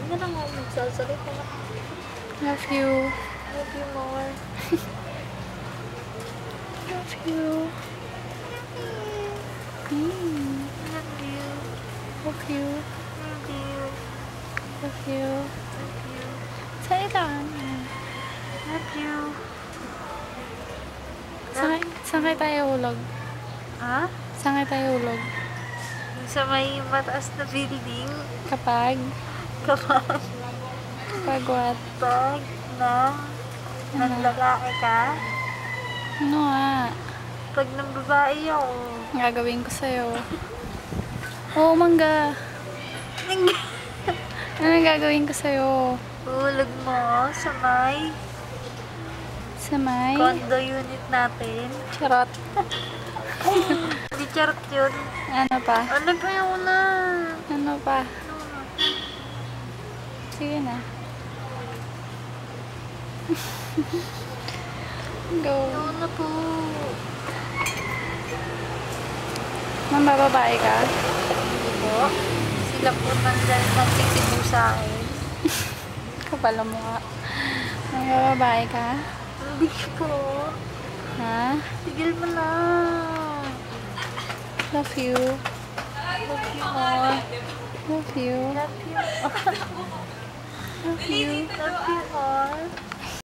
Huwag na nga magsasalita na. Love you. Love you more. Love you. Love you. Love you. Love you. Love you. Love you. Salita. Love you. Saan kayo tayo hulog? Ha? Saan kayo tayo hulog? Sa may mataas na building. Kapag Kapag what? pag ng lalaki ka. Ano nga? Pag ng babae ako. Ang gagawin ko sa'yo. Oo, mangga. Ano ang gagawin ko sa'yo? Hulog mo sa may Sa may condo unit natin. charot. Hindi charot yun. Ano pa? Ano ba yun na? Ano pa? Sige na. Go. Ano na po? Mambababae ka? Hindi po. Sila po nagsisibo sa akin. Kapala mo nga. Mambababae ka? Hindi po. Ha? Tigil mo na. Love you. Love you more. Love you. Love you. Love you. Love you more.